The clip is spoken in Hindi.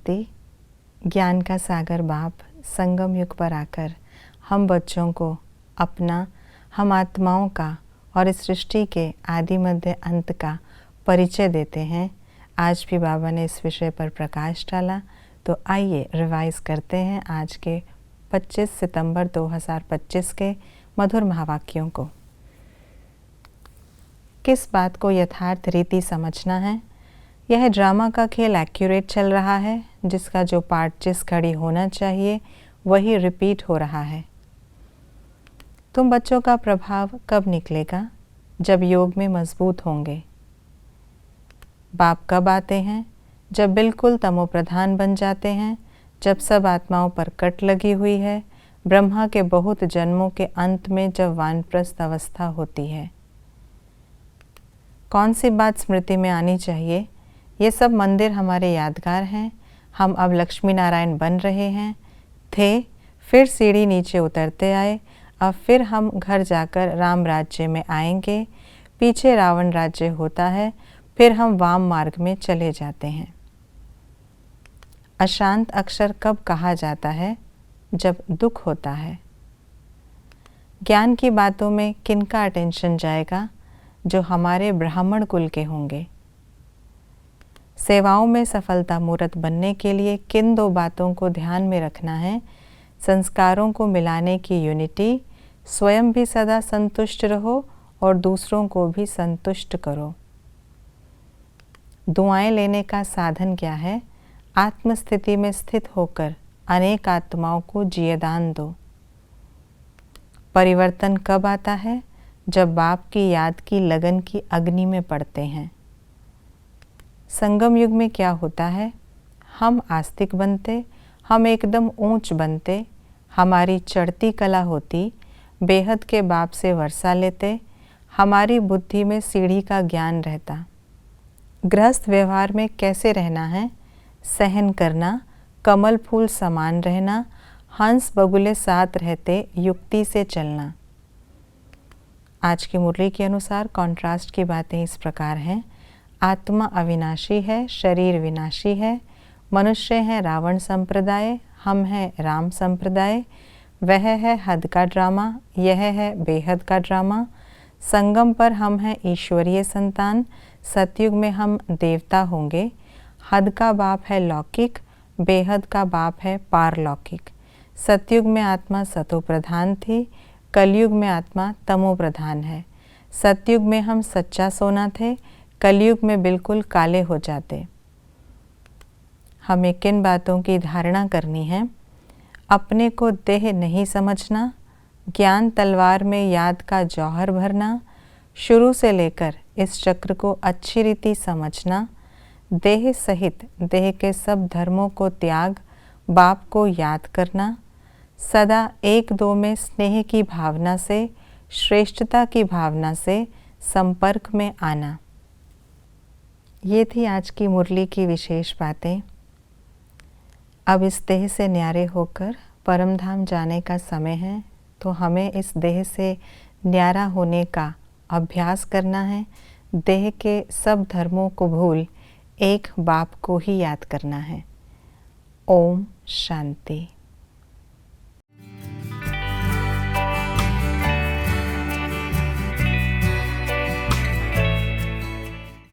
शांति। ज्ञान का सागर बाप संगम युग पर आकर हम बच्चों को अपना, हम आत्माओं का और इस सृष्टि के आदि मध्य अंत का परिचय देते हैं। आज भी बाबा ने इस विषय पर प्रकाश डाला, तो आइए रिवाइज करते हैं आज के 25 सितंबर 2025 के मधुर महावाक्यों को। किस बात को यथार्थ रीति समझना है? यह ड्रामा का खेल एक्यूरेट चल रहा है, जिसका जो पार्ट जिस घड़ी होना चाहिए वही रिपीट हो रहा है। तुम बच्चों का प्रभाव कब निकलेगा? जब योग में मजबूत होंगे। बाप कब आते हैं? जब बिल्कुल तमोप्रधान बन जाते हैं, जब सब आत्माओं पर कट लगी हुई है, ब्रह्मा के बहुत जन्मों के अंत में जब वानप्रस्थ अवस्था होती है। कौन सी बात स्मृति में आनी चाहिए? ये सब मंदिर हमारे यादगार हैं। हम अब लक्ष्मी नारायण बन रहे हैं, फिर सीढ़ी नीचे उतरते आए, अब फिर हम घर जाकर राम राज्य में आएंगे। पीछे रावण राज्य होता है, फिर हम वाम मार्ग में चले जाते हैं। अशांत अक्षर कब कहा जाता है? जब दुख होता है। ज्ञान की बातों में किनका अटेंशन जाएगा? जो हमारे ब्राह्मण कुल के होंगे। सेवाओं में सफलता मूर्त बनने के लिए किन दो बातों को ध्यान में रखना है? संस्कारों को मिलाने की यूनिटी, स्वयं भी सदा संतुष्ट रहो और दूसरों को भी संतुष्ट करो। दुआएं लेने का साधन क्या है? आत्मस्थिति में स्थित होकर अनेक आत्माओं को जियेदान दो। परिवर्तन कब आता है? जब बाप की याद की लगन की अग्नि में पड़ते हैं। संगम युग में क्या होता है? हम आस्तिक बनते, हम एकदम ऊंच बनते, हमारी चढ़ती कला होती, बेहद के बाप से वर्षा लेते, हमारी बुद्धि में सीढ़ी का ज्ञान रहता। गृहस्थ व्यवहार में कैसे रहना है? सहन करना, कमल फूल समान रहना, हंस बगुले साथ रहते, युक्ति से चलना। आज की मुरली के अनुसार कॉन्ट्रास्ट की बातें इस प्रकार हैं। आत्मा अविनाशी है, शरीर विनाशी है। मनुष्य है रावण संप्रदाय, हम हैं राम संप्रदाय। वह है हद का ड्रामा, यह है बेहद का ड्रामा। संगम पर हम हैं ईश्वरीय संतान, सतयुग में हम देवता होंगे। हद का बाप है लौकिक, बेहद का बाप है पारलौकिक। सतयुग में आत्मा सतो प्रधान थी, कलयुग में आत्मा तमो प्रधान है। सतयुग में हम सच्चा सोना थे, कलयुग में बिल्कुल काले हो जाते। हमें किन बातों की धारणा करनी है? अपने को देह नहीं समझना, ज्ञान तलवार में याद का जौहर भरना, शुरू से लेकर इस चक्र को अच्छी रीति समझना, देह सहित देह के सब धर्मों को त्याग, बाप को याद करना, सदा एक दो में स्नेह की भावना से, श्रेष्ठता की भावना से संपर्क में आना। ये थी आज की मुरली की विशेष बातें। अब इस देह से न्यारे होकर परम धाम जाने का समय है, तो हमें इस देह से न्यारा होने का अभ्यास करना है। देह के सब धर्मों को भूल एक बाप को ही याद करना है। ओम शांति।